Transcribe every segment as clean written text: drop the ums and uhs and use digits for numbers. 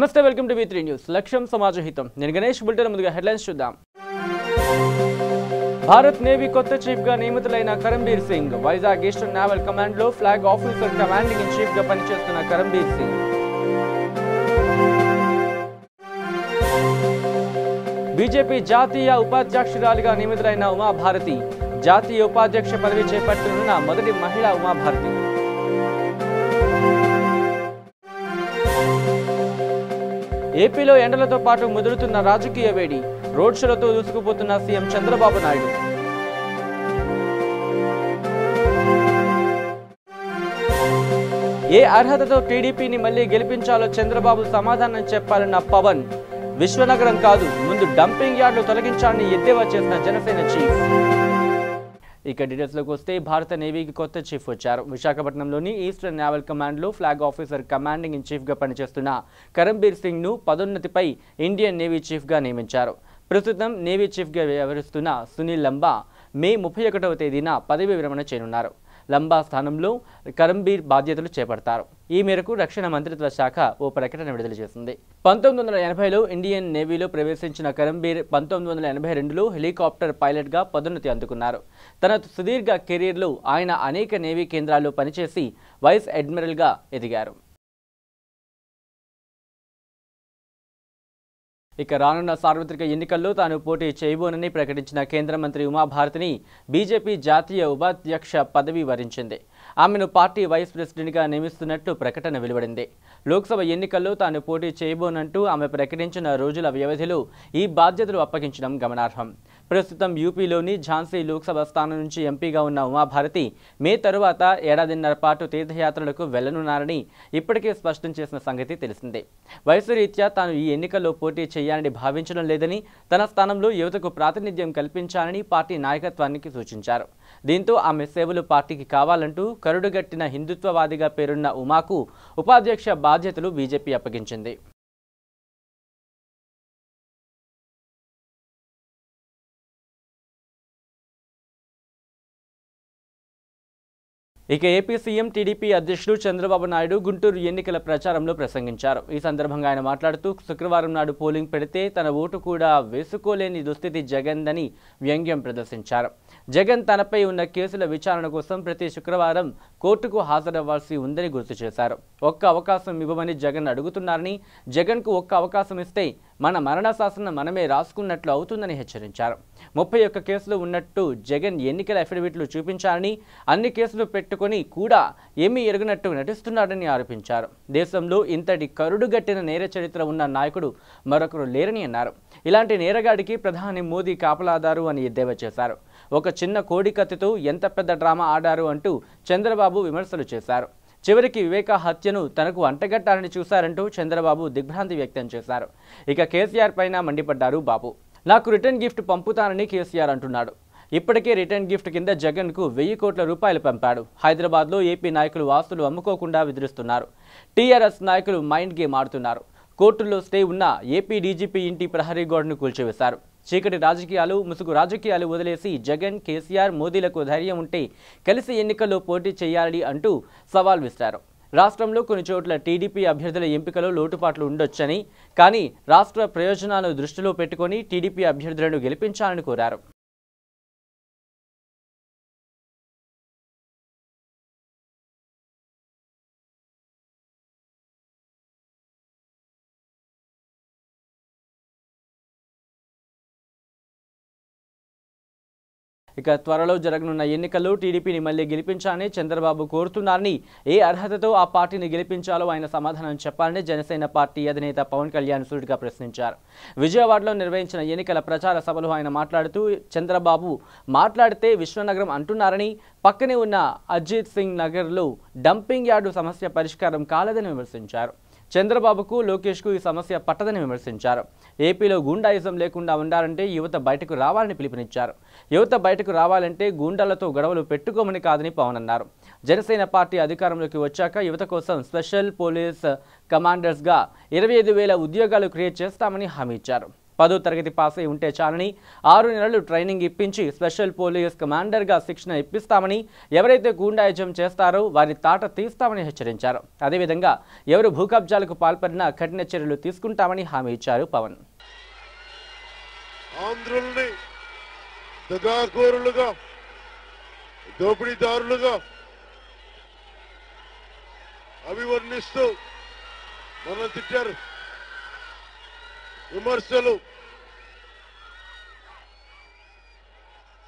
నమస్తే welcome to V3 news లక్ష్యం సమాజహితం నేను గణేష్ బులెటిన్ ముందుగా హెడ్లైన్స్ చూద్దాం భారత్ నేవీ కొత్త చీఫ్ గా నియమితులైన Karambir Singh Vizag eastern naval command లో flag officer commanding in chief గా పనిచేస్తున్న కరంబీర్ సింగ్ బీజేపీ జాతీయ ఉపాధ్యక్షురాలిగా నియమితులైన ఉమా భారతి జాతీయ ఉపాధ్యక్ష పదవి చేపట్టనున్న మొదటి మహిళా ఉమా భారతి ఏపీలో ఎండలతో పాటు ముదురుతున్న రాజకీయ వేడి రోడ్ షోలతో దూసుకుపోతున్న సీఎం చంద్రబాబు నాయుడు ఏ అర్హతతో టీడీపీని మళ్లీ గెలిపించాలో చంద్రబాబు సమాధానం చెప్పాలన్న పవన్ విశ్వనగరం కాదు ముందు డంపింగ్ యార్డులు తొలగించాలని ఎద్దేవా చేసిన జనసేన చీఫ్ ఇక డీటెయిల్స్లోకి వస్తే భారత నేవీకి కొత్త చీఫ్ వచ్చారు. విశాఖపట్నంలోని ఈస్టర్న్ నేవల్ కమాండ్లో ఫ్లాగ్ ఆఫీసర్ కమాండింగ్ ఇన్ చీఫ్గా పనిచేస్తున్న కరంబీర్ సింగ్ను పదోన్నతిపై ఇండియన్ నేవీ చీఫ్గా నియమించారు. ప్రస్తుతం నేవీ చీఫ్గా వ్యవహరిస్తున్న సునీల్ లంబా మే 31వ తేదీన పదవి విరమణ చేయనున్నారు. లంబా స్థానంలో కరంబీర్ బాధ్యతలు చేపడతారు. ఈ మేరకు రక్షణ మంత్రిత్వ శాఖ ఓ ప్రకటన విడుదల చేసింది. 1980లో ఇండియన్ నేవీలో ప్రవేశించిన కరంబీర్ 1982లో హెలికాప్టర్ పైలట్గా పదోన్నతి అందుకున్నారు. తన సుదీర్ఘ కెరీర్లో ఆయన అనేక నేవీ కేంద్రాల్లో పనిచేసి వైస్ అడ్మిరల్గా ఎదిగారు. ఇక రానున్న సార్వత్రిక ఎన్నికల్లో తాను పోటీ చేయబోనని ప్రకటించిన కేంద్ర మంత్రి ఉమాభారతిని బీజేపీ జాతీయ ఉపాధ్యక్ష పదవి వరించింది. ఆమెను పార్టీ వైస్ ప్రెసిడెంట్గా నియమిస్తున్నట్టు ప్రకటన వెలువడింది. లోక్సభ ఎన్నికల్లో తాను పోటీ చేయబోనంటూ ఆమె ప్రకటించిన రోజుల వ్యవధిలో ఈ బాధ్యతలు అప్పగించడం గమనార్హం. ప్రస్తుతం యూపీలోని ఝాన్సీ లోక్సభ స్థానం నుంచి ఎంపీగా ఉన్న ఉమాభారతి మే తరువాత ఏడాదిన్నర పాటు తీర్థయాత్రలకు వెళ్లనున్నారని ఇప్పటికే స్పష్టం చేసిన సంగతి తెలిసిందే. వయసు రీత్యా తాను ఈ ఎన్నికల్లో పోటీ చేయాలని భావించడం లేదని, తన స్థానంలో యువతకు ప్రాతినిధ్యం కల్పించాలని పార్టీ నాయకత్వానికి సూచించారు. దీంతో ఆమె సేవలు పార్టీకి కావాలంటూ కరుడుగట్టిన హిందుత్వవాదిగా పేరున్న ఉమాకు ఉపాధ్యక్ష బాధ్యతలు బీజేపీ అప్పగించింది. ఇక ఏపీ సీఎం టీడీపీ అధ్యక్షుడు చంద్రబాబు నాయుడు గుంటూరు ఎన్నికల ప్రచారంలో ప్రసంగించారు. ఈ సందర్భంగా ఆయన మాట్లాడుతూ శుక్రవారం నాడు పోలింగ్ పెడితే తన ఓటు కూడా వేసుకోలేని దుస్థితి జగన్దని వ్యంగ్యం ప్రదర్శించారు. జగన్ తనపై ఉన్న కేసుల విచారణ కోసం ప్రతి శుక్రవారం కోర్టుకు హాజరవ్వాల్సి ఉందని గుర్తు చేశారు. ఒక్క అవకాశం ఇవ్వమని జగన్ అడుగుతున్నారని, జగన్కు ఒక్క అవకాశం ఇస్తే మన మరణ శాసనం మనమే రాసుకున్నట్లు అవుతుందని హెచ్చరించారు. 31 కేసులు ఉన్నట్టు జగన్ ఎన్నికల అఫిడవిట్లు చూపించారని, అన్ని కేసులు పెట్టుకొని కూడా ఏమీ ఎరుగనట్టు నటిస్తున్నాడని ఆరోపించారు. దేశంలో ఇంతటి కరుడుగట్టిన నేర చరిత్ర ఉన్న నాయకుడు మరొకరు లేరని అన్నారు. ఇలాంటి నేరగాడికి ప్రధాని మోదీ కాపలాదారు అని ఎద్దేవా చేశారు. ఒక చిన్న కోడి కత్తితో ఎంత పెద్ద డ్రామా ఆడారు అంటూ చంద్రబాబు విమర్శలు చేశారు. చివరికి వివేక హత్యను తనకు అంటగట్టాలని చూశారంటూ చంద్రబాబు దిగ్భ్రాంతి వ్యక్తం చేశారు. ఇక కేసీఆర్ పైన మండిపడ్డారు బాబు. నాకు రిటర్న్ గిఫ్ట్ పంపుతానని కేసీఆర్ అంటున్నాడు. ఇప్పటికే రిటర్న్ గిఫ్ట్ కింద జగన్కు 1000 కోట్ల రూపాయలు పంపాడు. హైదరాబాద్లో ఏపీ నాయకులు ఆస్తులు అమ్ముకోకుండా విదిలిస్తున్నారు. టీఆర్ఎస్ నాయకులు మైండ్ గేమ్ ఆడుతున్నారు. కోర్టుల్లో స్టే ఉన్న ఏపీ డీజీపీ ఇంటి ప్రహరీ గోడను కూల్చివేశారు. చీకటి రాజకీయాలు, ముసుగు రాజకీయాలు వదిలేసి జగన్, కేసీఆర్, మోదీలకు ధైర్యం ఉంటే కలిసి ఎన్నికల్లో పోటీ చేయాలని అంటూ సవాల్ విసిరారు. రాష్ట్రంలో కొన్ని చోట్ల టీడీపీ అభ్యర్థుల ఎంపికలో లోటుపాట్లు ఉండొచ్చని, కానీ రాష్ట్ర ప్రయోజనాలను దృష్టిలో పెట్టుకొని టీడీపీ అభ్యర్థులను గెలిపించాలని కోరారు. ఇక త్వరలో జరగనున్న ఎన్నికల్లో టీడీపీని మళ్లీ గెలిపించాలని చంద్రబాబు కోరుతున్నారని, ఏ అర్హతతో ఆ పార్టీని గెలిపించాలో ఆయన సమాధానం చెప్పాలని జనసేన పార్టీ అధినేత పవన్ కళ్యాణ్ సూటిగా ప్రశ్నించారు. విజయవాడలో నిర్వహించిన ఎన్నికల ప్రచార సభలో ఆయన మాట్లాడుతూ చంద్రబాబు మాట్లాడితే విశ్వనగరం అంటున్నారని, పక్కనే ఉన్న అజిత్ సింగ్ నగర్లో డంపింగ్ యార్డు సమస్య పరిష్కారం కాలేదని విమర్శించారు. చంద్రబాబుకు, లోకేష్కు ఈ సమస్య పట్టదని విమర్శించారు. ఏపీలో గూండాయిజం లేకుండా ఉండాలంటే యువత బయటకు రావాలని పిలుపునిచ్చారు. యువత బయటకు రావాలంటే గూండాలతో గొడవలు పెట్టుకోమని కాదని పవన్ అన్నారు. జనసేన పార్టీ అధికారంలోకి వచ్చాక యువత కోసం స్పెషల్ పోలీస్ కమాండర్స్గా 25,000 ఉద్యోగాలు క్రియేట్ చేస్తామని హామీ ఇచ్చారు. 10వ తరగతి పాస్ అయి ఉంటే చాలని 6 నెలలు ట్రైనింగ్ ఇప్పించి స్పెషల్ పోలీస్ కమాండర్గా శిక్షణ ఇప్పిస్తామని, ఎవరైతే గూండాయిజం చేస్తారో వారి తాట తీస్తామని హెచ్చరించారు. అదేవిధంగా ఎవరు భూకబ్జాలకు పాల్పడినా కఠిన చర్యలు తీసుకుంటామని హామీ ఇచ్చారు పవన్. ఆంధ్రుల్ని దగాకోరులుగా, దోపిడీదారులుగా అభివర్ణిస్తూ మనల్ని తిట్టారు. విమర్శలు,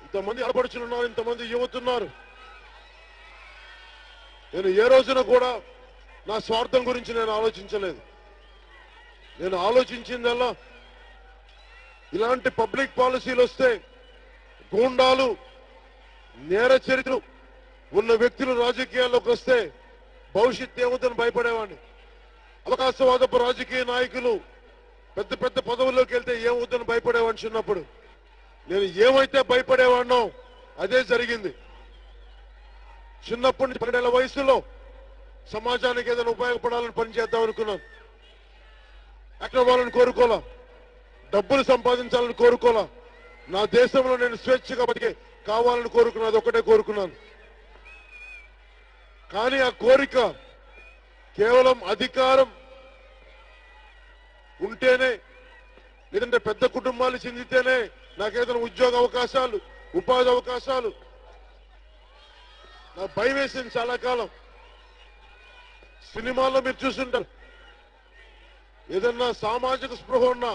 ఇంతమంది ఆడపడుచులున్నారు, ఇంతమంది యువతున్నారు. నేను ఏ రోజున కూడా నా స్వార్థం గురించి నేను ఆలోచించలేదు. నేను ఆలోచించిందల్లా ఇలాంటి పబ్లిక్ పాలసీలు వస్తే గూండాలు, నేర చరిత్రలు ఉన్న వ్యక్తులు రాజకీయాల్లోకి వస్తే భవిష్యత్ ఏమవుతుందని భయపడేవాడిని. అవకాశవాదపు రాజకీయ నాయకులు పెద్ద పెద్ద పదవుల్లోకి వెళ్తే ఏమవుతుందని భయపడేవాడిని. చిన్నప్పుడు నేను ఏమైతే భయపడేవాడినో అదే జరిగింది. చిన్నప్పటి నుంచి 12 ఏళ్ల వయసులో సమాజానికి ఏదైనా ఉపయోగపడాలని పనిచేద్దాం అనుకున్నాను. ఎక్కడ వాళ్ళని కోరుకోలా, డబ్బులు సంపాదించాలని కోరుకోలా, నా దేశంలో నేను స్వేచ్ఛగా బతికే కావాలని కోరుకున్నది ఒకటే కోరుకున్నాను. కానీ ఆ కోరిక కేవలం అధికారం ఉంటేనే, లేదంటే పెద్ద కుటుంబాలు చెందితేనే నాకేదైనా ఉద్యోగ అవకాశాలు, ఉపాధి అవకాశాలు, నాకు భయం వేసింది చాలా కాలం. సినిమాల్లో మీరు చూస్తుంటారు, ఏదన్నా సామాజిక స్పృహ ఉన్న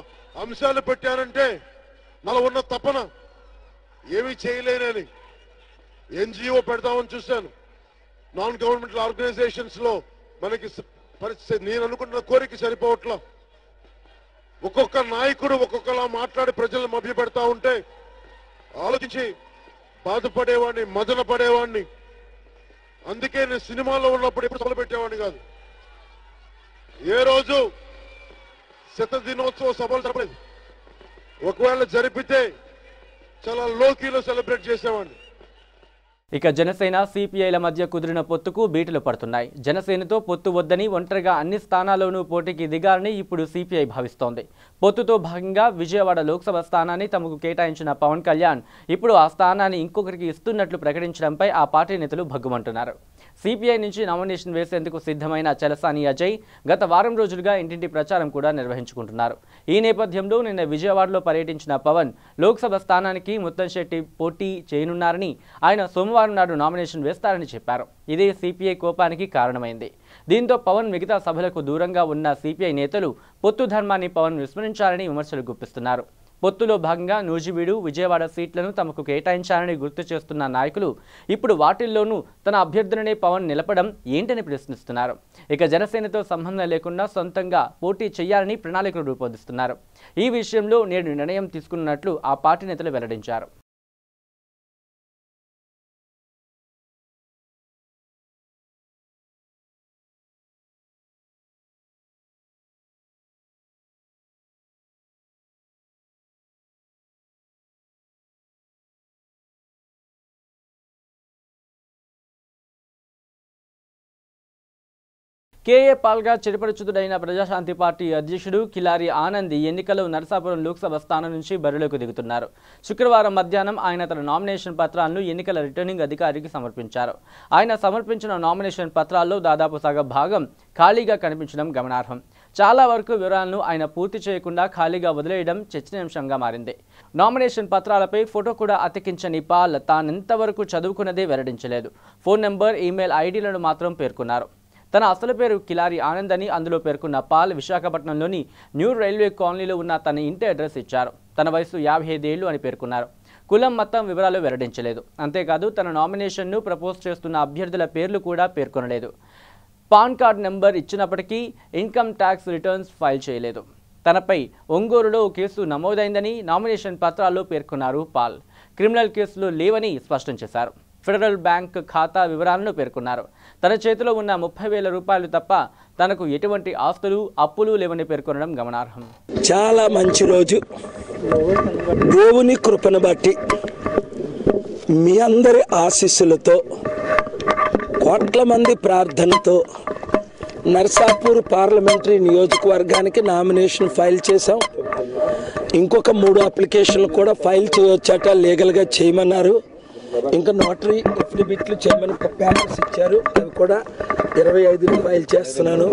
అంశాలు పెట్టానంటే నాలో ఉన్న తపన ఏమీ చేయలేనని ఎన్జిఓ పెడతామని చూశాను. నాన్ గవర్నమెంటల్ ఆర్గనైజేషన్స్ లో మనకి నేను అనుకున్న కోరిక సరిపోవట్లా. ఒక్కొక్క నాయకుడు ఒక్కొక్కలా మాట్లాడి ప్రజలను మభ్యపెడతా ఉంటే ఆలోచించి బాధపడేవాడిని, మదన పడేవాడిని. అందుకే నేను సినిమాలో ఉన్నప్పుడు ఎప్పుడు సభలు పెట్టేవాడిని కాదు. ఏ రోజు శతదినోత్సవ సభలు జరపలేదు. ఒకవేళ జరిపితే చాలా లోకీలో సెలబ్రేట్ చేసేవాడిని. ఇక జనసేన సిపిఐల మధ్య కుదిరిన పొత్తుకు బీటలు పడుతున్నాయి. జనసేనతో పొత్తు వద్దని ఒంటరిగా అన్ని స్థానాల్లోనూ పోటీకి దిగాలని ఇప్పుడు సిపిఐ భావిస్తోంది. పొత్తుతో భాగంగా విజయవాడ లోక్సభ స్థానాన్ని తమకు కేటాయించిన పవన్ కళ్యాణ్ ఇప్పుడు ఆ స్థానాన్ని ఇంకొకరికి ఇస్తున్నట్లు ప్రకటించడంపై ఆ పార్టీ నేతలు భగ్గుమంటున్నారు. సిపిఐ నుంచి నామినేషన్ వేసేందుకు సిద్ధమైన చలసాని అజయ్ గత వారం రోజులుగా ఇంటింటి ప్రచారం కూడా నిర్వహించుకుంటున్నారు. ఈ నేపథ్యంలో నిన్న విజయవాడలో పర్యటించిన పవన్ లోక్సభ స్థానానికి ముత్తంశెట్టి పోటీ చేయనున్నారని, ఆయన సోమవారం నాడు నామినేషన్ వేస్తారని చెప్పారు. ఇదే సిపిఐ కోపానికి కారణమైంది. దీంతో పవన్ మిగతా సభలకు దూరంగా ఉన్న సిపిఐ నేతలు పొత్తు ధర్మాన్ని పవన్ విస్మరించారని విమర్శలు గుప్పిస్తున్నారు. పొత్తులో భాగంగా నూజివీడు, విజయవాడ సీట్లను తమకు కేటాయించాలని గుర్తు చేస్తున్న నాయకులు ఇప్పుడు వాటిల్లోనూ తన అభ్యర్థులనే పవన్ నిలపడం ఏంటని ప్రశ్నిస్తున్నారు. ఇక జనసేనతో సంబంధం లేకుండా సొంతంగా పోటీ చేయాలని ప్రణాళికలు రూపొందిస్తున్నారు. ఈ విషయంలో నేడు నిర్ణయం తీసుకున్నట్లు ఆ పార్టీ నేతలు వెల్లడించారు. కేఏ పాల్గా చిరపరిచితుడైన ప్రజాశాంతి పార్టీ అధ్యక్షుడు కిలారి ఆనంద్ ఎన్నికల్లో నరసాపురం లోక్సభ స్థానం నుంచి బరిలోకి దిగుతున్నారు. శుక్రవారం మధ్యాహ్నం ఆయన తన నామినేషన్ పత్రాలను ఎన్నికల రిటర్నింగ్ అధికారికి సమర్పించారు. ఆయన సమర్పించిన నామినేషన్ పత్రాల్లో దాదాపు సగం భాగం ఖాళీగా కనిపించడం గమనార్హం. చాలా వరకు వివరాలను ఆయన పూర్తి చేయకుండా ఖాళీగా వదిలేయడం చర్చనీయాంశంగా మారింది. నామినేషన్ పత్రాలపై ఫోటో కూడా అతికించని పాల్ తానెంతవరకు చదువుకున్నదే వెల్లడించలేదు. ఫోన్ నెంబర్, ఈమెయిల్ ఐడీలను మాత్రం పేర్కొన్నారు. తన అసలు పేరు కిలారి ఆనంద్ అని అందులో పేర్కొన్న పాల్ విశాఖపట్నంలోని న్యూ రైల్వే కాలనీలో ఉన్న తన ఇంటి అడ్రస్ ఇచ్చారు. తన వయసు 55 ఏళ్లు అని పేర్కొన్నారు. కులం, మతం వివరాలు వెల్లడించలేదు. అంతేకాదు తన నామినేషన్ను ప్రపోజ్ చేస్తున్న అభ్యర్థుల పేర్లు కూడా పేర్కొనలేదు. పాన్ కార్డ్ నెంబర్ ఇచ్చినప్పటికీ ఇన్కమ్ ట్యాక్స్ రిటర్న్స్ ఫైల్ చేయలేదు. తనపై ఒంగోలులో కేసు నమోదైందని నామినేషన్ పత్రాల్లో పేర్కొన్నారు పాల్. క్రిమినల్ కేసులు లేవని స్పష్టం చేశారు. ఫెడరల్ బ్యాంక్ ఖాతా వివరాలను పేర్కొన్నారు. తన చేతిలో ఉన్న 30,000 రూపాయలు తప్ప తనకు ఎటువంటి ఆస్తులు, అప్పులు లేవని పేర్కొనడం గమనార్హం. చాలా మంచి రోజు. దేవుని కృపను బట్టి మీ అందరి ఆశీస్సులతో, కోట్ల మంది ప్రార్థనతో నర్సాపూర్ పార్లమెంటరీ నియోజకవర్గానికి నామినేషన్ ఫైల్ చేశాం. ఇంకొక 3 అప్లికేషన్లు కూడా ఫైల్ చేయొచ్చట, లీగల్గా చేయమన్నారు. ఇంకా నోటరీ ఎఫిడవిట్లు చేయమని పేపర్స్ ఇచ్చారు, అవి కూడా 25ని ఫైల్ చేస్తున్నాను.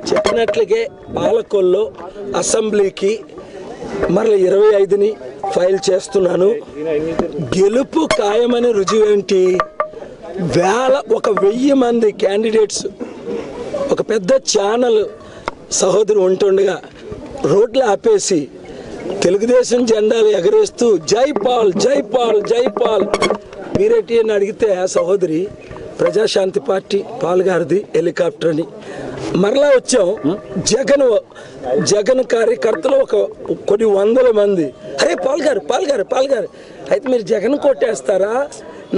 చెప్పినట్లుగే పాలకొల్లో అసెంబ్లీకి మరల 25ని ఫైల్ చేస్తున్నాను. గెలుపు ఖాయమని రుజువేంటి? 1000 మంది క్యాండిడేట్స్ ఒక పెద్ద ఛానల్ సహోదరు ఉంటుండగా రోడ్లు ఆపేసి తెలుగుదేశం జెండాలు ఎగరేస్తూ జై పాల్ జై పాల్ జై పాల్ మీరేటి అని అడిగితే ఆ సహోదరి ప్రజాశాంతి పార్టీ పాల్ గారిది హెలికాప్టర్ అని. మరలా వచ్చాం, జగన్ కార్యకర్తలు కొన్ని 100 మంది, అరే పాల్ గారు అయితే మీరు జగన్ కొట్టేస్తారా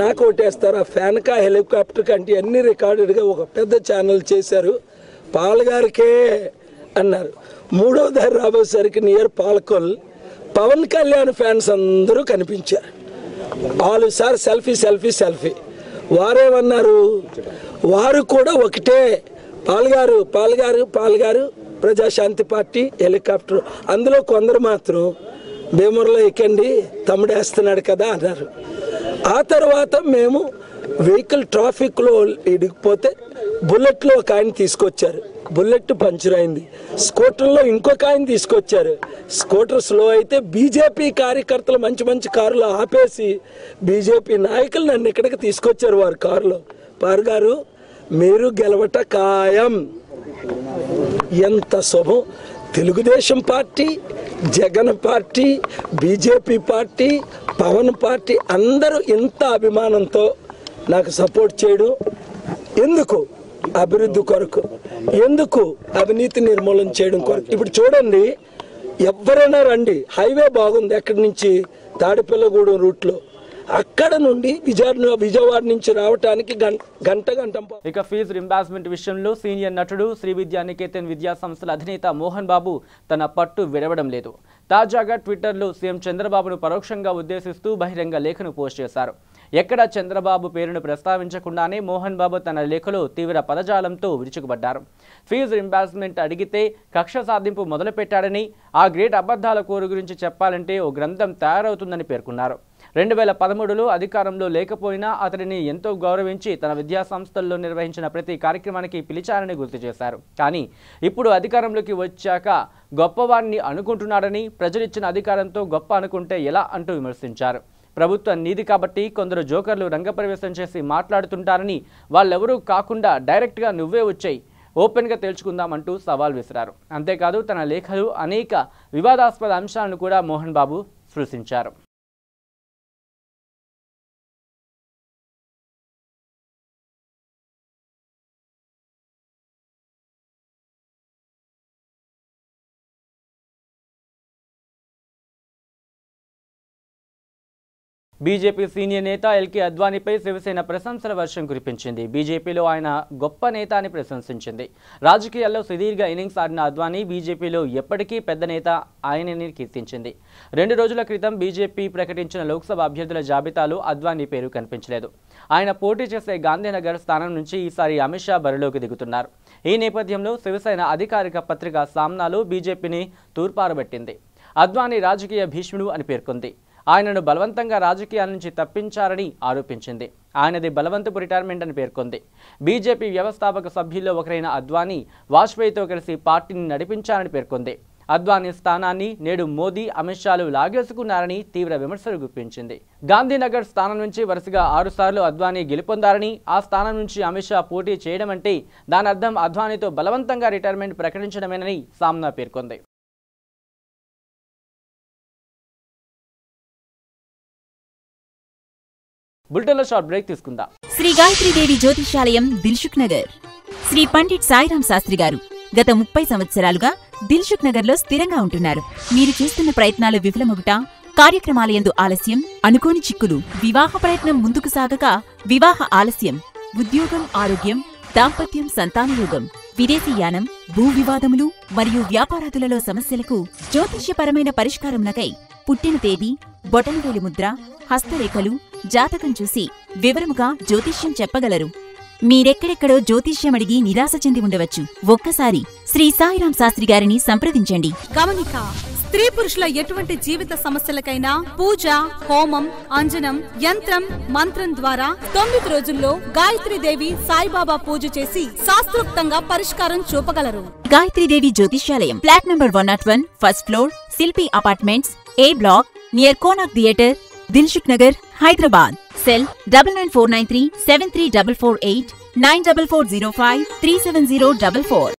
నాకు ఓటేస్తారా, ఫ్యాన్కా హెలికాప్టర్ కంటే అన్ని రికార్డెడ్గా ఒక పెద్ద ఛానల్ చేశారు. పాల్ గారికే అన్నారు. 3వ దారి రాబోయేసరికి నియర్ పాలకొల్ పవన్ కళ్యాణ్ ఫ్యాన్స్ అందరూ కనిపించారు. వాళ్ళు సార్ సెల్ఫీ వారేమన్నారు, వారు కూడా ఒకటే పాల్ గారు ప్రజాశాంతి పార్టీ హెలికాప్టర్. అందులో కొందరు మాత్రం భీమవరంలో ఎక్కండి తమ్ముడేస్తున్నాడు కదా అన్నారు. ఆ తర్వాత మేము వెహికల్ ట్రాఫిక్లో ఇడిగిపోతే బుల్లెట్లో ఒక ఆయన తీసుకొచ్చారు, బుల్లెట్ పంచర్ అయింది. స్కూటర్లో ఇంకొక ఆయన తీసుకొచ్చారు, స్కూటర్ స్లో అయితే బీజేపీ కార్యకర్తలు మంచి కారులో ఆపేసి బీజేపీ నాయకులు నన్ను ఇక్కడికి తీసుకొచ్చారు వారి కారులో. పార్ గారు మీరు గెలవట ఖాయం. ఎంత శుభం! Telugu Desam party, Jagan party, BJP party, Pavan party అందరూ ఇంత అభిమానంతో నాకు సపోర్ట్ చేయడం ఎందుకు? అభివృద్ధి కొరకు, ఎందుకు? అవినీతి నిర్మూలన చేయడం కొరకు. ఇప్పుడు చూడండి, ఎవరైనా రండి, హైవే బాగుంది, ఎక్కడి నుంచి తాడిపిల్లగూడెం రూట్లో, అక్కడ నుండి విజయవాడ నుంచి రావడానికి గంట. ఇక ఫీజు రింబార్స్మెంట్ విషయంలో సీనియర్ నటుడు శ్రీ విద్యా నికేతన్ విద్యా సంస్థల అధినేత మోహన్ బాబు తన పట్టు విడవడం లేదు. తాజాగా ట్విట్టర్లో సీఎం చంద్రబాబును పరోక్షంగా ఉద్దేశిస్తూ బహిరంగ లేఖను పోస్ట్ చేశారు. ఎక్కడ చంద్రబాబు పేరును ప్రస్తావించకుండానే మోహన్ బాబు తన లేఖలో తీవ్ర పదజాలంతో విరుచుకుపడ్డారు. ఫీజు రింబార్స్మెంట్ అడిగితే కక్ష సాధింపు మొదలుపెట్టాడని, ఆ గ్రేట్ అబద్ధాల కోరు గురించి చెప్పాలంటే ఓ గ్రంథం తయారవుతుందని పేర్కొన్నారు. 2013లో అధికారంలో లేకపోయినా అతడిని ఎంతో గౌరవించి తన విద్యా సంస్థల్లో నిర్వహించిన ప్రతి కార్యక్రమానికి పిలిచారని గుర్తు చేశారు. కానీ ఇప్పుడు అధికారంలోకి వచ్చాక గొప్పవాడిని అనుకుంటున్నాడని, ప్రజలిచ్చిన అధికారంతో గొప్ప అనుకుంటే ఎలా అంటూ విమర్శించారు. ప్రభుత్వం నీది కాబట్టి కొందరు జోకర్లు రంగప్రవేశం చేసి మాట్లాడుతుంటారని, వాళ్ళెవరూ కాకుండా డైరెక్ట్గా నువ్వే వచ్చాయి, ఓపెన్గా తేల్చుకుందామంటూ సవాల్ విసిరారు. అంతేకాదు తన లేఖలు అనేక వివాదాస్పద అంశాలను కూడా మోహన్ బాబు స్పృశించారు. బీజేపీ సీనియర్ నేత ఎల్కే అద్వానీపై శివసేన ప్రశంసల వర్షం కురిపించింది. బీజేపీలో ఆయన గొప్ప నేత అని ప్రశంసించింది. రాజకీయాల్లో సుదీర్ఘ ఇన్నింగ్స్ ఆడిన అద్వానీ బీజేపీలో ఎప్పటికీ పెద్ద నేత ఆయనని కీర్తించింది. 2 రోజుల క్రితం బీజేపీ ప్రకటించిన లోక్సభ అభ్యర్థుల జాబితాలో అద్వానీ పేరు కనిపించలేదు. ఆయన పోటీ చేసే గాంధీనగర్ స్థానం నుంచి ఈసారి అమిత్ షా బరిలోకి దిగుతున్నారు. ఈ నేపథ్యంలో శివసేన అధికారిక పత్రిక సామ్నాలో బీజేపీని తూర్పారబట్టింది. అద్వానీ రాజకీయ భీష్ముడు అని పేర్కొంది. ఆయనను బలవంతంగా రాజకీయాల నుంచి తప్పించారని ఆరోపించింది. ఆయనది బలవంతపు రిటైర్మెంట్ అని పేర్కొంది. బీజేపీ వ్యవస్థాపక సభ్యుల్లో ఒకరైన అద్వానీ వాజ్పేయితో కలిసి పార్టీని నడిపించారని పేర్కొంది. అద్వానీ స్థానాన్ని నేడు మోదీ, అమిత్ షాలు లాగేసుకున్నారని తీవ్ర విమర్శలు గుప్పించింది. గాంధీనగర్ స్థానం నుంచి వరుసగా 6 సార్లు అద్వానీ గెలుపొందారని, ఆ స్థానం నుంచి అమిత్ షా పోటీ చేయడం అంటే దాని అర్థం అద్వానీతో బలవంతంగా రిటైర్మెంట్ ప్రకటించడమేనని సామ్నా పేర్కొంది. బులెటిన్లో షార్ట్ బ్రేక్ తీసుకుందాం. శ్రీ గాయత్రీదేవి జ్యోతిషాలయం, దిల్సుఖ్ నగర్. శ్రీ పండిట్ సాయిరామ్ శాస్త్రి గారు గత 30 సంవత్సరాలుగా దిల్సుఖ్ నగర్ లో స్థిరంగా ఉంటున్నారు. మీరు చేస్తున్న ప్రయత్నాలు విఫలమగుట, కార్యక్రమాలయందు ఆలస్యం, అనుకోని చిక్కులు, వివాహ ప్రయత్నం ముందుకు సాగక వివాహ ఆలస్యం, ఉద్యోగం, ఆరోగ్యం, దాంపత్యం, సంతానయోగం, విదేశీయానం, భూ వివాదములు మరియు వ్యాపారాదులలో సమస్యలకు జ్యోతిష్యపరమైన పరిష్కారమునకై పుట్టిన తేదీ, బొటనవేలి ముద్ర, హస్తరేఖలు, జాతకం చూసి వివరముగా జ్యోతిష్యం చెప్పగలరు. మీరెక్కడెక్కడో జ్యోతిష్యమడిగి నిరాశ చెంది ఉండవచ్చు. ఒక్కసారి శ్రీ సాయిరామ్ శాస్త్రి గారిని సంప్రదించండి. గమనిక: స్త్రీ పురుషుల ఎటువంటి జీవిత సమస్యలకైనా పూజ, హోమం, అంజనం, యంత్రం, మంత్రం ద్వారా 9 రోజుల్లో గాయత్రీదేవి సాయిబాబా పూజ చేసి శాస్త్రోక్తంగా పరిష్కారం చూపగలరు. గాయత్రీదేవి జ్యోతిష్యాలయం, flat number 101, first floor, Shilpi apartments, A block, near Konark theatre, Dilsukh Nagar, Hyderabad. Cell 9949373448, 9405370444.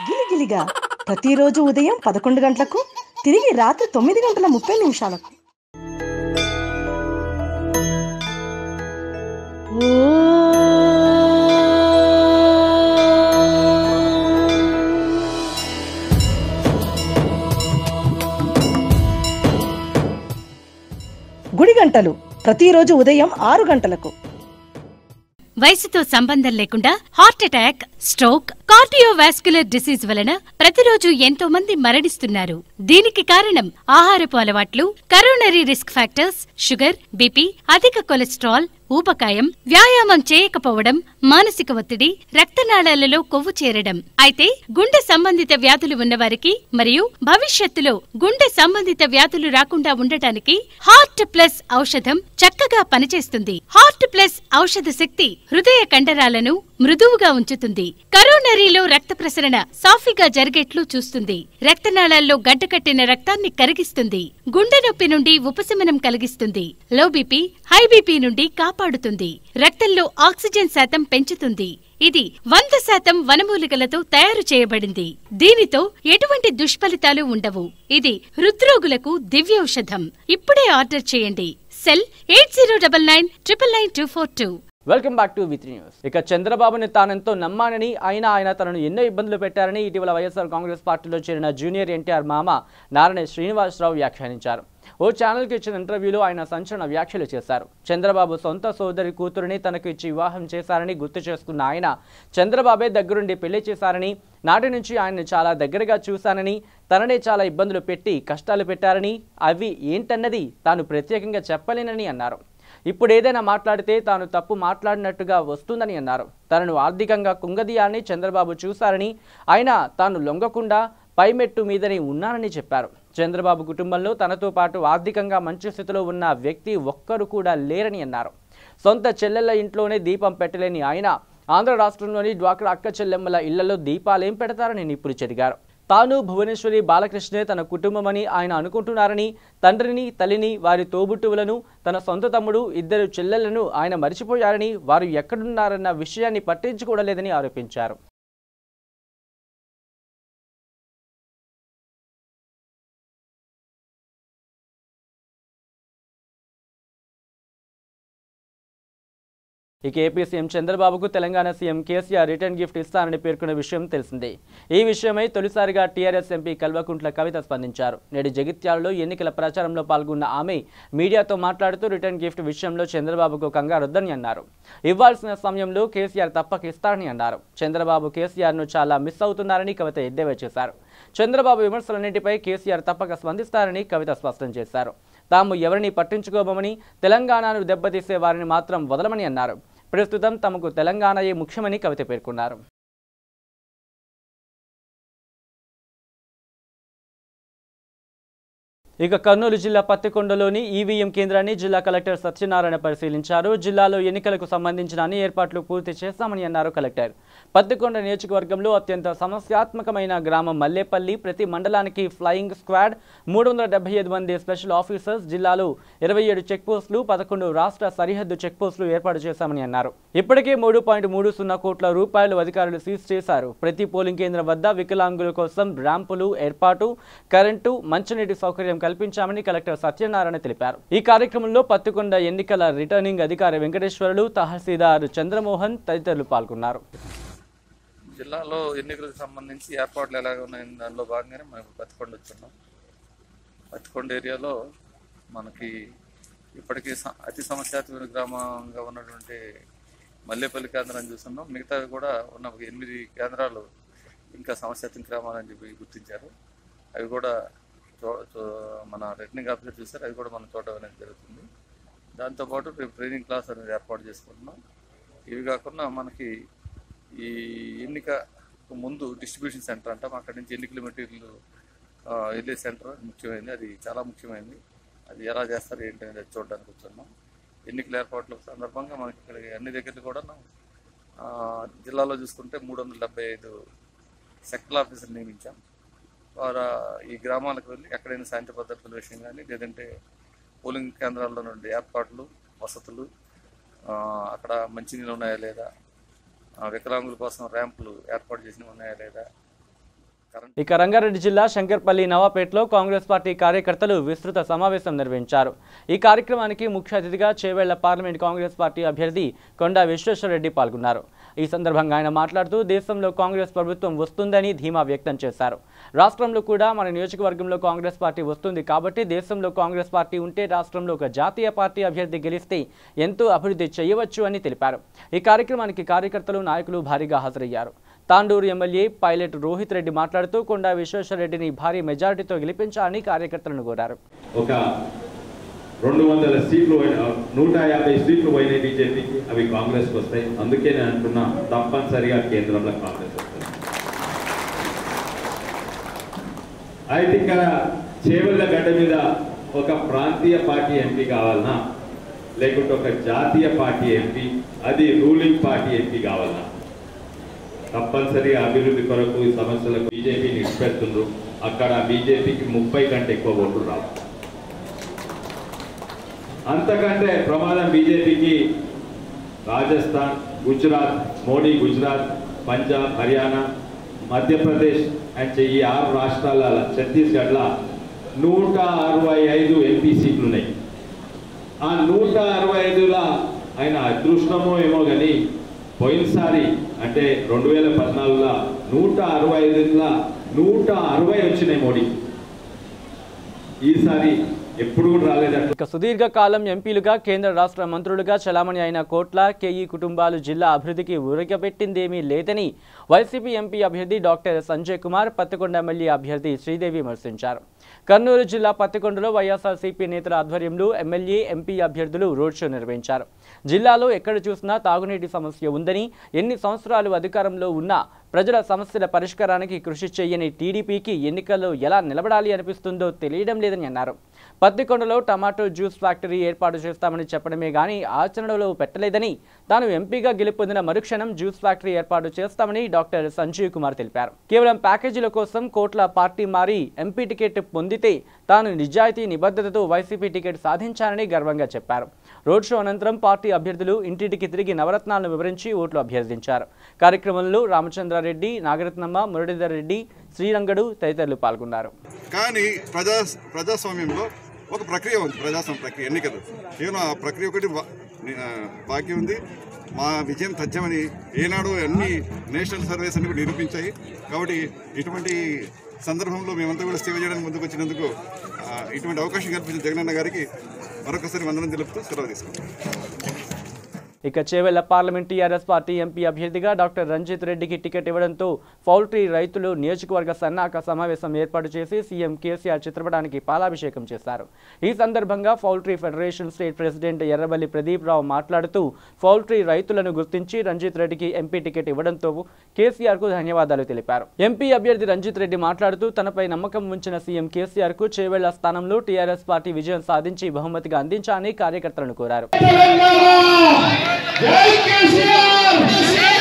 గిలిగిలిగా ప్రతిరోజు ఉదయం 11 గంటలకు, తిరిగి రాత్రి 9:30 గుడి గంటలు ప్రతిరోజు ఉదయం 6 గంటలకు. వయసుతో సంబంధం లేకుండా heart attack, stroke, cardiovascular disease వలన ప్రతిరోజు ఎంతో మంది మరణిస్తున్నారు. దీనికి కారణం ఆహారపు అలవాట్లు, coronary risk factors, sugar, BP, అధిక కొలెస్ట్రాల్, ఊబకాయం, వ్యాయామం చేయకపోవడం, మానసిక ఒత్తిడి, రక్తనాళాలలో కొవ్వు చేరడం. అయితే గుండె సంబంధిత వ్యాధులు ఉన్నవారికి మరియు భవిష్యత్తులో గుండె సంబంధిత వ్యాధులు రాకుండా ఉండటానికి హార్ట్ ప్లస్ ఔషధం చక్కగా పనిచేస్తుంది. హార్ట్ ప్లస్ ఔషధ శక్తి హృదయ కండరాలను మృదువుగా ఉంచుతుంది. కరోనరీలో రక్త ప్రసరణ సాఫీగా జరిగేట్లు చూస్తుంది. రక్తనాళాల్లో గడ్డకట్టిన రక్తాన్ని కరిగిస్తుంది. గుండె నొప్పి నుండి ఉపశమనం కలిగిస్తుంది. లో బీపీ, హై బీపీ నుండి కాపాడుతుంది. రక్తంలో ఆక్సిజన్ శాతం పెంచుతుంది. ఇది 100% వనమూలికలతో తయారు చేయబడింది. దీనితో ఎటువంటి దుష్ఫలితాలు ఉండవు. ఇది హృద్రోగులకు దివ్యౌషధం. ఇప్పుడే ఆర్డర్ చేయండి. Cell 8099999242. Welcome back to V3 news. ఇక చంద్రబాబుని తానెంతో నమ్మానని, ఆయన తనను ఎన్నో ఇబ్బందులు పెట్టారని ఇటీవల వైఎస్ఆర్ కాంగ్రెస్ పార్టీలో చేరిన జూనియర్ ఎన్టీఆర్ మామ నారాయణ శ్రీనివాసరావు వ్యాఖ్యానించారు. ఓ ఛానల్కి ఇచ్చిన ఇంటర్వ్యూలో ఆయన సంచలన వ్యాఖ్యలు చేశారు. చంద్రబాబు సొంత సోదరి కూతురుని తనకు ఇచ్చి వివాహం చేశారని గుర్తు చేసుకున్న ఆయన, చంద్రబాబే దగ్గరుండి పెళ్లి చేశారని, నాటి నుంచి ఆయన్ని చాలా దగ్గరగా చూశానని, తననే చాలా ఇబ్బందులు పెట్టి కష్టాలు పెట్టారని, అవి ఏంటన్నది తాను ప్రత్యేకంగా చెప్పలేనని అన్నారు. ఇప్పుడు ఏదైనా మాట్లాడితే తాను తప్పు మాట్లాడినట్టుగా వస్తుందని అన్నారు. తనను ఆర్థికంగా కుంగదీయాలని చంద్రబాబు చూశారని, అయినా తాను లొంగకుండా పైమెట్టు మీదనే ఉన్నానని చెప్పారు. చంద్రబాబు కుటుంబంలో తనతో పాటు ఆర్థికంగా మంచి స్థితిలో ఉన్న వ్యక్తి ఒక్కరు కూడా లేరని అన్నారు. సొంత చెల్లెళ్ల ఇంట్లోనే దీపం పెట్టలేని ఆయన ఆంధ్ర రాష్ట్రంలోని డ్వాక్రా అక్క చెల్లెమ్మల ఇళ్లలో దీపాలేం పెడతారని నిప్పులు చెరిగారు. తాను భువనేశ్వరి బాలకృష్ణే తన కుటుంబమని ఆయన అనుకుంటున్నారని, తండ్రిని, తల్లిని, వారి తోబుట్టువులను, తన సొంత తమ్ముడు, 2 చెల్లెళ్లను ఆయన మరిచిపోయారని, వారు ఎక్కడున్నారన్న విషయాన్ని పట్టించుకోవలేదని ఆరోపించారు. ఇక ఏపీ సీఎం చంద్రబాబుకు Telangana CM KCR return gift ఇస్తానని పేర్కొన్న విషయం తెలిసిందే. ఈ విషయమై తొలిసారిగా టీఆర్ఎస్ ఎంపీ కల్వకుంట్ల కవిత స్పందించారు. నేడు జగిత్యాలలో ఎన్నికల ప్రచారంలో పాల్గొన్న ఆమె మీడియాతో మాట్లాడుతూ రిటర్న్ గిఫ్ట్ విషయంలో చంద్రబాబుకు కంగారొద్దని అన్నారు. ఇవ్వాల్సిన సమయంలో కేసీఆర్ తప్పక ఇస్తారని అన్నారు. చంద్రబాబు కేసీఆర్ను చాలా మిస్ అవుతున్నారని కవిత ఎద్దేవా చేశారు. చంద్రబాబు విమర్శలన్నింటిపై కేసీఆర్ తప్పక స్పందిస్తారని కవిత స్పష్టం చేశారు. తాము ఎవరిని పట్టించుకోబోమని, తెలంగాణను దెబ్బతీసే వారిని మాత్రం వదలమని అన్నారు. ప్రస్తుతం తమకు తెలంగాణయే ముఖ్యమని కవిత పేర్కొన్నారు. ఇక కర్నూలు జిల్లా పత్తికొండలోని ఈవీఎం కేంద్రాన్ని జిల్లా కలెక్టర్ సత్యనారాయణ పరిశీలించారు. జిల్లాలో ఎన్నికలకు సంబంధించిన అన్ని ఏర్పాట్లు పూర్తి చేస్తామని అన్నారు కలెక్టర్. పత్తికొండ నియోజకవర్గంలో అత్యంత సమస్యాత్మకమైన గ్రామం మల్లేపల్లి. ప్రతి మండలానికి ఫ్లయింగ్ స్క్వాడ్, 375 మంది స్పెషల్ ఆఫీసర్స్, జిల్లాలో 27 చెక్పోస్టులు, 11 రాష్ట్ర సరిహద్దు చెక్పోస్టులు ఏర్పాటు చేశామని అన్నారు. ఇప్పటికే 3.30 కోట్ల రూపాయలు అధికారులు సీజ్ చేశారు. ప్రతి పోలింగ్ కేంద్రం వద్ద వికలాంగుల కోసం ర్యాంపులు ఏర్పాటు, కరెంటు, మంచినీటి సౌకర్యం కల్పించామని కలెక్టర్ సత్యనారాయణ తెలిపారు. ఈ కార్యక్రమంలో పత్తికొండ ఎన్నికల రిటర్నింగ్ అధికారి వెంకటేశ్వరులు, తహసీల్దార్ చంద్రమోహన్ తదితరులు పాల్గొన్నారు. జిల్లాలో ఎన్నికలకు సంబంధించి ఏర్పాట్లు ఎలాగ ఉన్నాయని దానిలో భాగంగానే మనం పత్తికొండ వచ్చున్నాం. పత్తికొండ ఏరియాలో మనకి ఇప్పటికీ అతి సమస్యాత్మక గ్రామంగా ఉన్నటువంటి మల్లేపల్లి కేంద్రాన్ని చూస్తున్నాం. మిగతావి కూడా ఉన్న 8 కేంద్రాలు ఇంకా సమస్యాత్మక గ్రామాలని చెప్పి గుర్తించారు. అవి కూడా మన రిటర్నింగ్ ఆఫీసర్ చూస్తారు. అది కూడా మనం చూడడం అనేది జరుగుతుంది. దాంతోపాటు రేపు ట్రైనింగ్ క్లాస్ అనేది ఏర్పాటు చేసుకుంటున్నాం. ఇవి కాకుండా మనకి ఈ ఎన్నిక ముందు డిస్ట్రిబ్యూషన్ సెంటర్ అంటాం, అక్కడి నుంచి ఎన్నికల మెటీరియల్ వెళ్ళే సెంటర్ ముఖ్యమైనది, అది చాలా ముఖ్యమైనది. అది ఎలా చేస్తారు ఏంటి అనేది చూడడానికి వచ్చున్నాం. ఎన్నికల ఏర్పాట్ల సందర్భంగా మనకి ఇక్కడ అన్ని దగ్గర కూడా జిల్లాలో చూసుకుంటే 375 సెక్టర్ ఆఫీసర్లు నియమించాం. వారు ఈ గ్రామాలకు వెళ్ళి ఎక్కడైనా శాంతి భద్రతల విషయం కానీ, లేదంటే పోలింగ్ కేంద్రాల్లో నుండి ఏర్పాట్లు, వసతులు, అక్కడ మంచినీళ్ళు ఉన్నాయా లేదా, వికలాంగుల కోసం ర్యాంపులు ఏర్పాటు చేసినవి ఉన్నాయా లేదా. ఇక రంగారెడ్డి జిల్లా శంకర్పల్లి నవాపేటలో కాంగ్రెస్ పార్టీ కార్యకర్తలు విస్తృత సమావేశం నిర్వహించారు. ఈ కార్యక్రమానికి ముఖ్య అతిథిగా చేవెళ్ల పార్లమెంట్ కాంగ్రెస్ పార్టీ అభ్యర్థి కొండా విశ్వేశ్వరరెడ్డి పాల్గొన్నారు. ఈ సందర్భంగా ఆయన మాట్లాడుతూ దేశంలో కాంగ్రెస్ ప్రభుత్వం వస్తుందని ధీమా వ్యక్తం చేశారు. రాష్ట్రంలో కూడా మన నియోజకవర్గంలో కాంగ్రెస్ పార్టీ వస్తుంది కాబట్టి దేశంలో కాంగ్రెస్ పార్టీ ఉంటే రాష్ట్రంలో ఒక జాతీయ పార్టీ అభ్యర్థి గెలిస్తే ఎంతో అభివృద్ధి చేయవచ్చు అని తెలిపారు. ఈ కార్యక్రమానికి కార్యకర్తలు, నాయకులు భారీగా హాజరయ్యారు. తాండూరు ఎమ్మెల్యే పైలట్ రోహిత్ రెడ్డి మాట్లాడుతూ కొండా విశ్వేశ్వరరెడ్డిని భారీ మెజారిటీతో గెలిపించాలని కార్యకర్తలను కోరారు. ఒక 200 సీట్లు 150 సీట్లు పోయిన బీజేపీకి, అవి కాంగ్రెస్కి వస్తాయి. అందుకే నేను అంటున్నా, తప్పనిసరిగా కేంద్రంలో కాంగ్రెస్ వస్తుంది. అయితే ఇక్కడ చేవెళ్ల గడ్డ మీద ఒక ప్రాంతీయ పార్టీ ఎంపీ కావాలన్నా, లేకుంటే ఒక జాతీయ పార్టీ ఎంపీ, అది రూలింగ్ పార్టీ ఎంపీ కావాలన్నా, తప్పనిసరిగా అభివృద్ధి కొరకు ఈ సమస్యలకు బీజేపీని ఇచ్చిపెడుతుండ్రు. అక్కడ బీజేపీకి 30 కంటే ఎక్కువ ఓట్లు రావు. అంతకంటే ప్రమాదం బీజేపీకి రాజస్థాన్, గుజరాత్, మోడీ గుజరాత్, పంజాబ్, హర్యానా, మధ్యప్రదేశ్ అంటే ఈ 6 రాష్ట్రాల, ఛత్తీస్గఢ్లో 165 ఎంపీ సీట్లు ఉన్నాయి. ఆ 165లో ఆయన అదృష్టమో ఏమో కానీ పోయినసారి అంటే 2014లో 165లో 160 వచ్చినాయి మోడీ. ఈసారి ఎప్పుడు కూడా రాలేదట. ఇక సుదీర్ఘకాలం ఎంపీలుగా, కేంద్ర రాష్ట్ర మంత్రులుగా చలామణి అయిన కోట్ల కేఈ కుటుంబాలు జిల్లా అభివృద్ధికి ఉరగబెట్టిందేమీ లేదని వైసీపీ ఎంపీ అభ్యర్థి డాక్టర్ సంజయ్ కుమార్, పత్తికొండ ఎమ్మెల్యే అభ్యర్థి శ్రీదేవి విమర్శించారు. కర్నూలు జిల్లా పత్తికొండలో వైఎస్ఆర్సీపీ నేతల ఆధ్వర్యంలో ఎమ్మెల్యే, ఎంపీ అభ్యర్థులు రోడ్ షో నిర్వహించారు. జిల్లాలో ఎక్కడ చూసినా తాగునీటి సమస్య ఉందని, ఎన్ని సంవత్సరాలు అధికారంలో ఉన్నా ప్రజల సమస్యల పరిష్కారానికి కృషి చేయని టీడీపీకి ఎన్నికల్లో ఎలా నిలబడాలి అనిపిస్తుందో తెలియడం లేదని అన్నారు. పత్తికొండలో టమాటో జ్యూస్ ఫ్యాక్టరీ ఏర్పాటు చేస్తామని చెప్పడమే గానీ ఆచరణలో పెట్టలేదని, తాను ఎంపీగా గెలుపొందిన మరుక్షణం జ్యూస్ ఫ్యాక్టరీ ఏర్పాటు చేస్తామని డాక్టర్ సంజీవ్ కుమార్ తెలిపారు. కేవలం ప్యాకేజీల కోసం కోట్ల పార్టీ మారి ఎంపీ టికెట్ పొందితే తాను నిజాయితీ, నిబద్ధతతో వైసీపీ టికెట్ సాధించానని గర్వంగా చెప్పారు. రోడ్ షో అనంతరం పార్టీ అభ్యర్థులు ఇంటింటికి తిరిగి నవరత్నాలను వివరించి ఓట్లు అభ్యర్థించారు. కార్యక్రమంలో రామచంద్రారెడ్డి, నాగరత్నమ్మ, మురళీధర్ రెడ్డి, శ్రీరంగడు తదితరులు పాల్గొన్నారు. కానీ ప్రజాస్వామ్యంలో ఒక ప్రక్రియ ఉంది, ప్రజాస్వామ్య ప్రక్రియ, ఎన్నికలు. కేవలం ఆ ప్రక్రియ ఒకటి బాకీ ఉంది. మా విజయం తథ్యమని ఏనాడు అన్ని నేషనల్ సర్వేస్ అన్ని కూడా నిరూపించాయి. కాబట్టి ఇటువంటి సందర్భంలో మేమంతా కూడా సేవ చేయడానికి ముందుకు వచ్చినందుకు ఇటువంటి అవకాశం కల్పించిన జగనన్న గారికి మరొకసారి వందనం తెలుపుతూ సెలవు తీసుకుంటాం. ఇక Chevella parliament TRS party MP అభ్యర్థిగా డాక్టర్ రంజిత్ రెడ్డికి టికెట్ ఇవ్వడంతో పౌల్ట్రీ రైతులు నియోజకవర్గ సన్నాహక సమావేశం ఏర్పాటు చేసి సీఎం కేసీఆర్ చిత్రపటానికి పాలాభిషేకం చేశారు. ఈ సందర్భంగా poultry federation state president Errabelli Pradeep Rao మాట్లాడుతూ పౌల్ట్రీ రైతులను గుర్తించి రంజిత్ రెడ్డికి ఎంపీ టికెట్ ఇవ్వడంతో కేసీఆర్ కు ధన్యవాదాలు తెలిపారు. ఎంపీ అభ్యర్థి రంజిత్ రెడ్డి మాట్లాడుతూ తనపై నమ్మకం ఉంచిన సీఎం కేసీఆర్ కు చేవెళ్ల స్థానంలో టీఆర్ఎస్ పార్టీ విజయం సాధించి బహుమతిగా అందించాలని కార్యకర్తలను కోరారు. జై కేసీఆర్, జై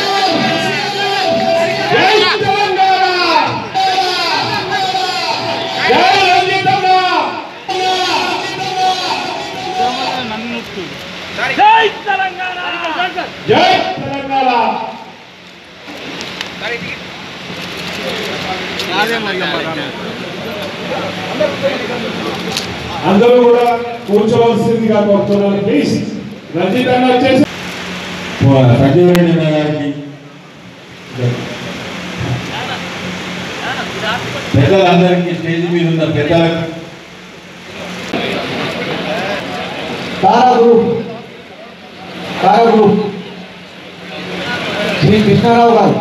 తెలంగాణ, జై రంజితమ్మ, జై తెలంగాణ, జై తెలంగాణ. అందరూ కూడా కూర్చోవలసిందిగా కోరుతున్నాను. ప్లీజ్ రంజిత్ అన్న వచ్చేసి సంజయ్ గారికి, పెద్దలందరికీ, స్టేజ్ మీద ఉన్న పెద్దలకు, శ్రీ కృష్ణారావు గారు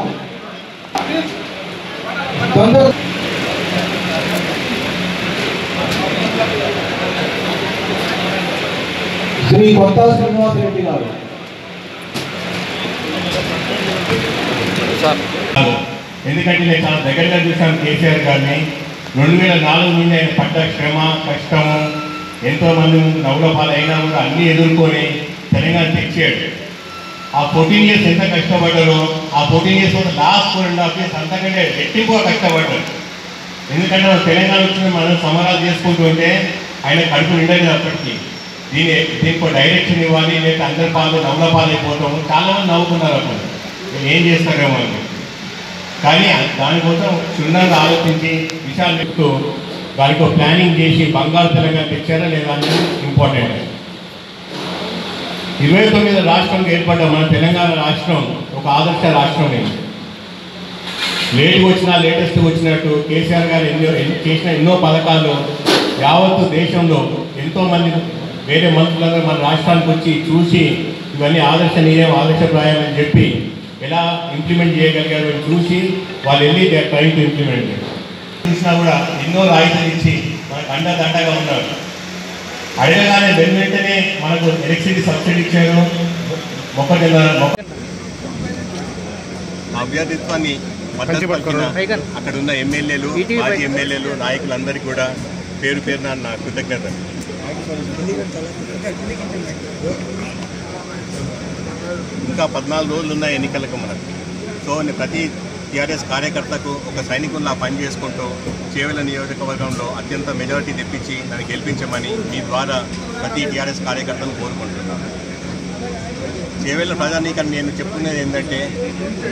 శ్రీ కొత్త శ్రీనివాస్ రెడ్డి గారు. ఎందుకంటే నేను చాలా దగ్గరగా చూసాను కేసీఆర్ గారిని. 2004 నుండి ఆయన పడ్డ శ్రమ కష్టము, ఎంతోమంది నవ్వుల పాలైనా కూడా అన్నీ ఎదుర్కొని తెలంగాణ తెచ్చాడు. ఆ 14 years ఎంత కష్టపడ్డారో, ఆ 14 years కూడా లాస్ట్ 4.5 years అంతకంటే రెట్టింపుగా కష్టపడ్డారు. ఎందుకంటే తెలంగాణ వచ్చిన మనం సమరాలు చేసుకుంటూ ఉంటే ఆయన కడుపు నిండలేదు అప్పటికి. దీనికి డైరెక్షన్ ఇవ్వాలి, లేదా అందరి పాలు నవ్వుల పాలైపోతాము. చాలామంది నవ్వుకున్నారు అప్పుడు, ఏం చేస్తారేమో అని. కానీ దానికోసం క్షుణ్ణంగా ఆలోచించి విషయాలు చెప్తూ దానికి ప్లానింగ్ చేసి బంగారు తెలంగాణ తెచ్చారా లేదా అనేది ఇంపార్టెంట్. 29 రాష్ట్రంగా ఏర్పడ్డ మన తెలంగాణ రాష్ట్రం ఒక ఆదర్శ రాష్ట్రం. లేట్గా వచ్చినా లేటెస్ట్ వచ్చినట్టు కేసీఆర్ గారు చేసిన ఎన్నో పథకాలు యావత్తు దేశంలో ఎంతోమంది వేరే మంత్రులందరూ మన రాష్ట్రానికి వచ్చి చూసి ఇవన్నీ ఆదర్శనీయం ఆదర్శప్రాయం అని చెప్పి ఎలా ఇంప్లిమెంట్ చేయగలిగారు అని చూసి వాళ్ళు వెళ్ళి ట్రై టు ఇంప్లిమెంట్ చూసినా కూడా ఎన్నో రాయితీలు ఇచ్చి మనకు అండదండగా ఉన్నారు. అడగగానే వెంటనే మనకు ఎలక్ట్రిసిటీ సబ్సిడీ ఇచ్చారు. అభ్యర్థిత్వాన్ని మద్దతు పలికిన అక్కడ ఉన్న ఎమ్మెల్యేలు, మాజీ ఎమ్మెల్యేలు, నాయకులందరికీ కూడా పేరు పేరున నా కృతజ్ఞతలు. ఇంకా 14 రోజులు ఉన్న ఎన్నికలకు మనకు. సో ప్రతి టీఆర్ఎస్ కార్యకర్తకు ఒక సైనికుల్లా పనిచేసుకుంటూ చేవెళ్ల నియోజకవర్గంలో అత్యంత మెజారిటీ తెప్పించి నన్ను గెలిపించమని మీ ద్వారా ప్రతి టీఆర్ఎస్ కార్యకర్తను కోరుకుంటున్నాను. చేవెళ్ల ప్రజానీకాన్ని నేను చెప్పుకునేది ఏంటంటే,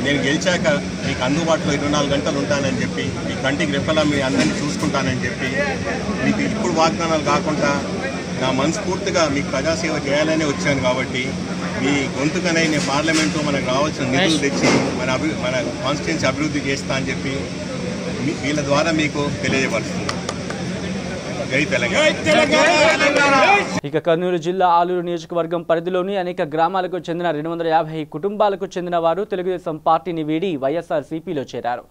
నేను గెలిచాక మీకు అందుబాటులో 24 గంటలు ఉంటానని చెప్పి, మీ కంటికి రెప్పలా మీ అందరినీ చూసుకుంటానని చెప్పి, మీకు ఇప్పుడు వాగ్దానాలు కాకుండా నా మనస్ఫూర్తిగా మీకు ప్రజాసేవ చేయాలనే వచ్చాను. కాబట్టి మీ గొంతుకనే నేను పార్లమెంటు మనకు రావాల్సిన నిధులు తెచ్చి మన కాన్స్టిట్యున్సీ అభివృద్ధి చేస్తా అని చెప్పి వీళ్ళ ద్వారా మీకు తెలియజేయబడుతుంది. జై తెలంగాణ. ఇక కర్నూలు జిల్లా ఆలూరు నియోజకవర్గం పరిధిలోని అనేక గ్రామాలకు చెందిన 250 కుటుంబాలకు చెందిన వారు తెలుగుదేశం పార్టీని వీడి వైఎస్ఆర్సీపీలో చేరారు.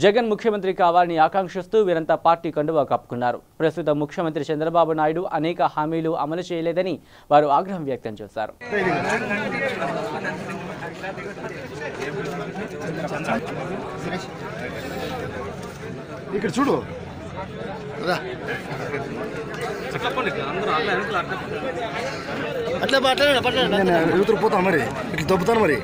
జగన్ ముఖ్యమంత్రి కావాలని ఆకాంక్షిస్తూ వీరంతా పార్టీ కండువా కప్పుకున్నారు. ప్రస్తుత ముఖ్యమంత్రి చంద్రబాబు నాయుడు అనేక హామీలు అమలు చేయలేదని వారు ఆగ్రహం వ్యక్తం చేశారు. ఇక్కడ చూడు అట్లా యువతలు పోతాను మరి, ఇట్లా దొబ్బుతాను మరి.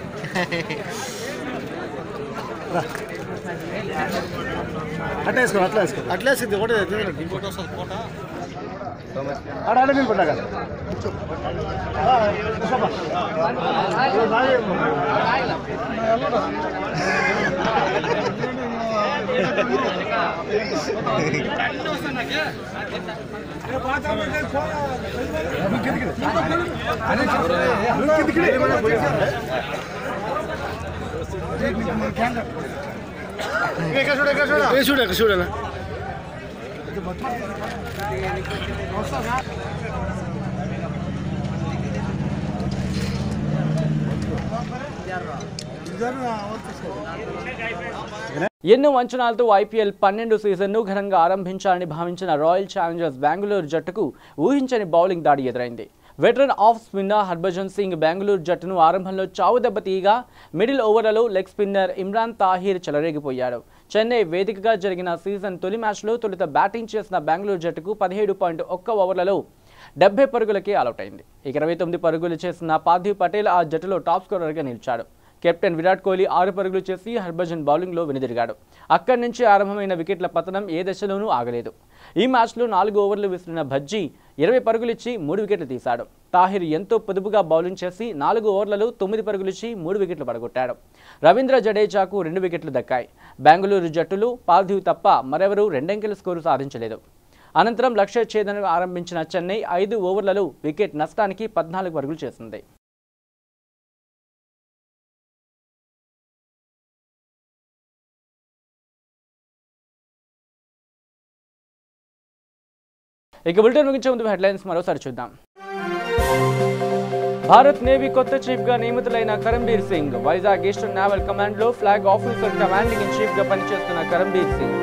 అట్లా వేసుకో, అట్లా వేసుకో, అట్లా వేసుకుంది ఒకటి ఇంకోటి వస్తుంది కోట ఆడ నిలబడ్డా కదా. చూడనా ఎన్నో అంచనాలతో ఐపీఎల్ 12 సీజన్ను ఘనంగా ఆరంభించాలని భావించిన రాయల్ ఛాలెంజర్స్ బెంగళూరు జట్టుకు ఊహించని బౌలింగ్ దాడి ఎదురైంది. Veteran off spinner Harbhajan Singh Bengaluru జట్టును ఆరంభంలో చావు దెబ్బతీయగా మిడిల్ ఓవర్లలో లెగ్ స్పిన్నర్ ఇమ్రాన్ తాహిర్ చెలరేగిపోయాడు. చెన్నై వేదికగా జరిగిన సీజన్ తొలి మ్యాచ్లో తొలుత బ్యాటింగ్ చేసిన బెంగళూరు జట్టుకు 17.1 ఓవర్లలో 70 పరుగులకే ఆలౌట్ అయింది. 29 పరుగులు చేసిన పార్థివ్ పటేల్ ఆ జట్టులో టాప్ స్కోరర్గా నిలిచాడు. కెప్టెన్ విరాట్ కోహ్లీ 6 పరుగులు చేసి హర్భజన్ బౌలింగ్లో వెనుదిరిగాడు. అక్కడి నుంచి ఆరంభమైన వికెట్ల పతనం ఏ దశలోనూ ఆగలేదు. ఈ మ్యాచ్లో 4 ఓవర్లు విసిరిన భజ్జీ 20 పరుగులిచ్చి 3 వికెట్లు తీశాడు. తాహిర్ ఎంతో పొదుపుగా బౌలింగ్ చేసి 4 ఓవర్లలో 9 పరుగులిచ్చి 3 వికెట్లు పడగొట్టాడు. రవీంద్ర జడేజాకు 2 వికెట్లు దక్కాయి. బెంగళూరు జట్టులో పార్థివ్ తప్ప మరెవరూ 2 అంకెల స్కోరు సాధించలేదు. అనంతరం లక్ష్య ఛేదనకు ఆరంభించిన చెన్నై 5 ఓవర్లలో వికెట్ నష్టానికి 14 పరుగులు చేసింది. ఇక బులెటిన్ ముగించే ముందు హెడ్లైన్స్ మరోసారి చూద్దాం. భారత్ నేవీ కొత్త చీఫ్ గా నియమితులైన Karambir Singh. Vizag eastern naval command లో flag officer commanding in chief గా పనిచేస్తున్న కరంబీర్ సింగ్.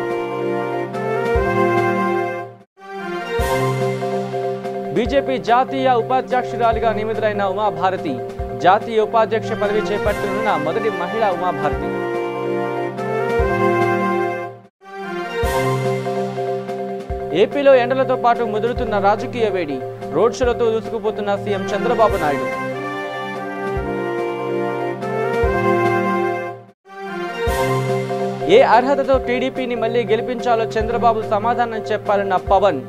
బీజేపీ జాతీయ ఉపాధ్యక్షురాలిగా నియమితులైన ఉమాభారతి జాతీయ ఉపాధ్యక్ష పదవి చేపట్టనున్న మొదటి మహిళా ఉమాభారతి. ఏపీలో ఎండలతో పాటు ముదురుతున్న రాజకీయ వేడి, రోడ్ షోలతో దూసుకుపోతున్న సీఎం చంద్రబాబు నాయుడు. ఏ అర్హతతో టీడీపీని మళ్లీ గెలిపించాలో చంద్రబాబు సమాధానం చెప్పాలన్న పవన్.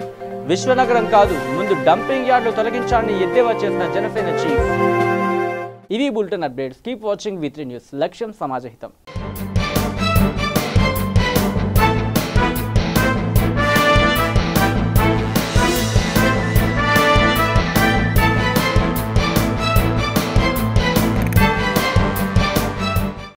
విశ్వనగరం కాదు, ముందు డంపింగ్ యార్డులు తొలగించాలని ఎద్దేవా చేసిన జనసేన చీఫ్. ఇవి bulletin updates. Keep watching V3 news. లక్ష్యం సమాజహితం.